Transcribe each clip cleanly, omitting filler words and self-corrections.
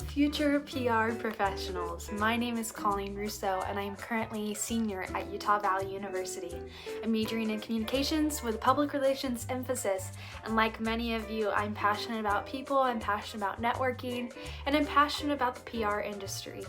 future PR professionals. My name is Colleen Russo and I am currently a senior at Utah Valley University. I'm majoring in communications with a public relations emphasis, and like many of you, I'm passionate about people, I'm passionate about networking, and I'm passionate about the PR industry.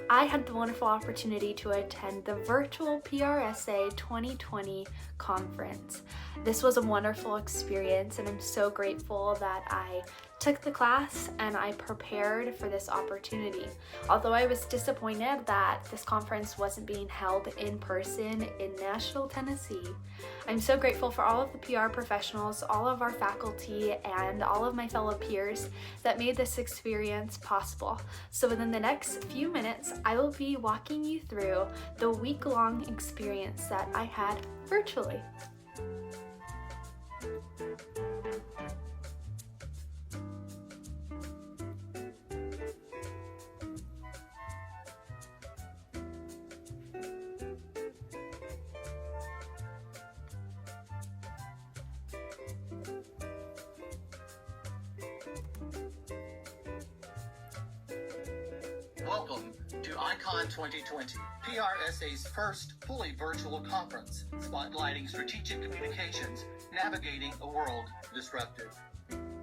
I had the wonderful opportunity to attend the virtual PRSA 2020 conference. This was a wonderful experience and I'm so grateful that I took the class and I prepared for this opportunity. Although I was disappointed that this conference wasn't being held in person in Nashville, Tennessee, I'm so grateful for all of the PR professionals, all of our faculty, and all of my fellow peers that made this experience possible. So within the next few minutes, I will be walking you through the week-long experience that I had virtually. Welcome to ICON 2020, PRSA's first fully virtual conference, spotlighting strategic communications, navigating a world disrupted.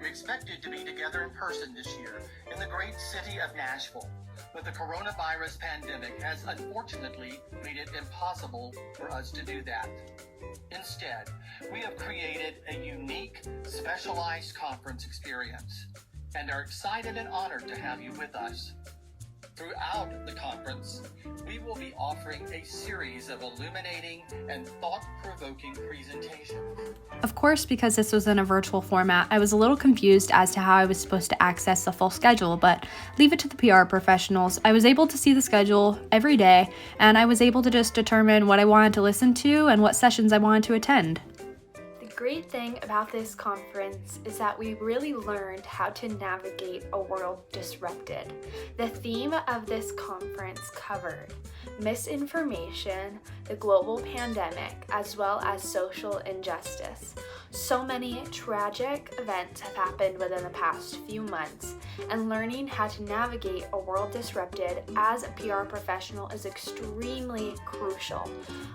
We expected to be together in person this year in the great city of Nashville, but the coronavirus pandemic has unfortunately made it impossible for us to do that. Instead, we have created a unique, specialized conference experience and are excited and honored to have you with us. Throughout the conference, we will be offering a series of illuminating and thought-provoking presentations. Of course, because this was in a virtual format, I was a little confused as to how I was supposed to access the full schedule, but leave it to the PR professionals. I was able to see the schedule every day, and I was able to just determine what I wanted to listen to and what sessions I wanted to attend. The great thing about this conference is that we really learned how to navigate a world disrupted. The theme of this conference covered misinformation, the global pandemic, as well as social injustice. So many tragic events have happened within the past few months, and learning how to navigate a world disrupted as a PR professional is extremely crucial.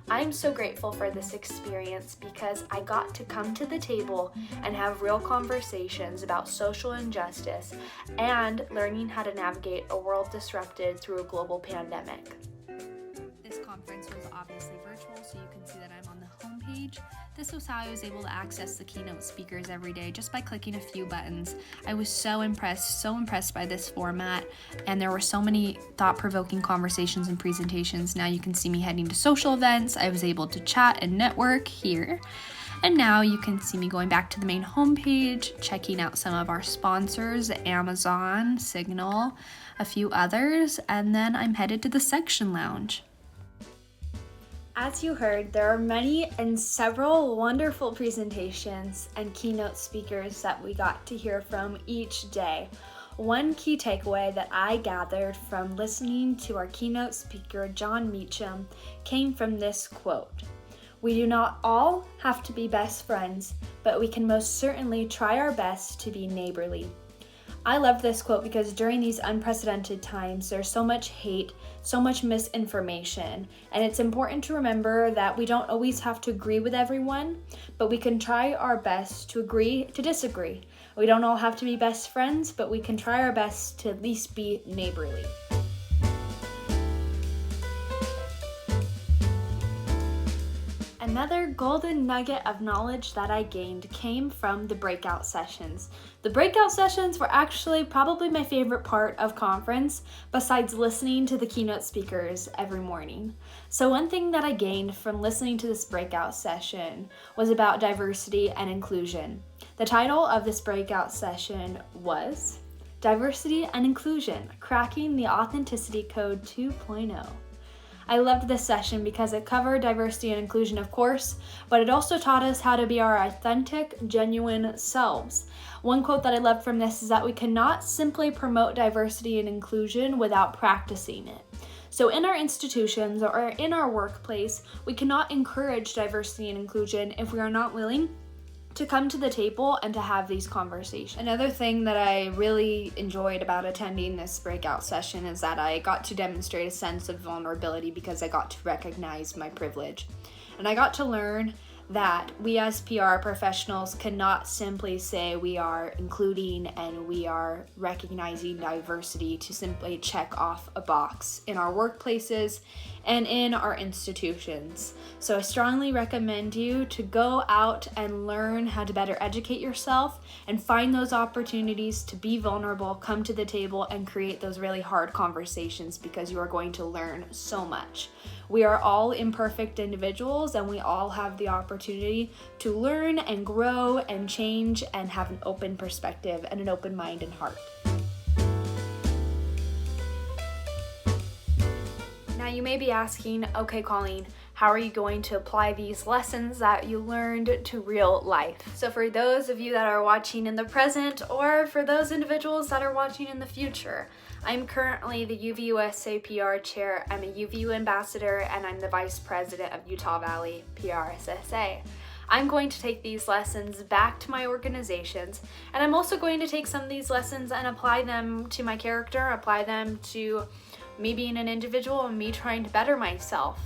I'm so grateful for this experience because I got to come to the table and have real conversations about social injustice and learning how to navigate a world disrupted through a global pandemic. This conference was obviously virtual, so you can see that I'm on the homepage. This was how I was able to access the keynote speakers every day just by clicking a few buttons. I was so impressed by this format, and there were so many thought-provoking conversations and presentations. Now you can see me heading to social events. I was able to chat and network here. And now you can see me going back to the main homepage, checking out some of our sponsors, Amazon, Signal, a few others, and then I'm headed to the section lounge. As you heard, there are many and several wonderful presentations and keynote speakers that we got to hear from each day. One key takeaway that I gathered from listening to our keynote speaker, John Meacham, came from this quote: "We do not all have to be best friends, but we can most certainly try our best to be neighborly." I love this quote because during these unprecedented times, there's so much hate, so much misinformation, and it's important to remember that we don't always have to agree with everyone, but we can try our best to agree to disagree. We don't all have to be best friends, but we can try our best to at least be neighborly. Another golden nugget of knowledge that I gained came from the breakout sessions. The breakout sessions were actually probably my favorite part of conference, besides listening to the keynote speakers every morning. So one thing that I gained from listening to this breakout session was about diversity and inclusion. The title of this breakout session was Diversity and Inclusion, Cracking the Authenticity Code 2.0. I loved this session because it covered diversity and inclusion, of course, but it also taught us how to be our authentic, genuine selves. One quote that I loved from this is that we cannot simply promote diversity and inclusion without practicing it. So in our institutions or in our workplace, we cannot encourage diversity and inclusion if we are not willing to come to the table and to have these conversations. Another thing that I really enjoyed about attending this breakout session is that I got to demonstrate a sense of vulnerability because I got to recognize my privilege. And I got to learn that we as PR professionals cannot simply say we are including and we are recognizing diversity to simply check off a box in our workplaces and in our institutions. So I strongly recommend you to go out and learn how to better educate yourself and find those opportunities to be vulnerable, come to the table, and create those really hard conversations, because you are going to learn so much. We are all imperfect individuals, and we all have the opportunity to learn and grow and change and have an open perspective and an open mind and heart. Now you may be asking, okay, Colleen, how are you going to apply these lessons that you learned to real life? So for those of you that are watching in the present, or for those individuals that are watching in the future, I'm currently the UVU PR chair, I'm a UVU ambassador, and I'm the vice president of Utah Valley PRSA. I'm going to take these lessons back to my organizations, and I'm also going to take some of these lessons and apply them to my character, apply them to me being an individual and me trying to better myself.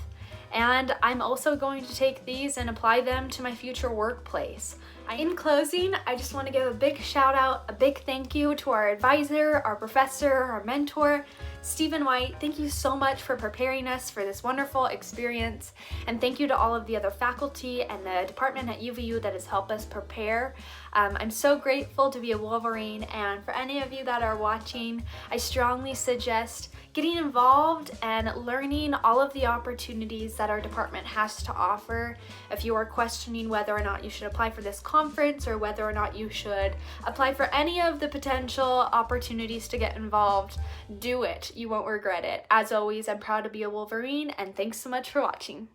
And I'm also going to take these and apply them to my future workplace. In closing, I just want to give a big shout out, a big thank you to our advisor, our professor, our mentor, Stephen White. Thank you so much for preparing us for this wonderful experience. And thank you to all of the other faculty and the department at UVU that has helped us prepare. I'm so grateful to be a Wolverine, and for any of you that are watching, I strongly suggest getting involved and learning all of the opportunities that our department has to offer. If you are questioning whether or not you should apply for this conference or whether or not you should apply for any of the potential opportunities to get involved, do it. You won't regret it. As always, I'm proud to be a Wolverine, and thanks so much for watching.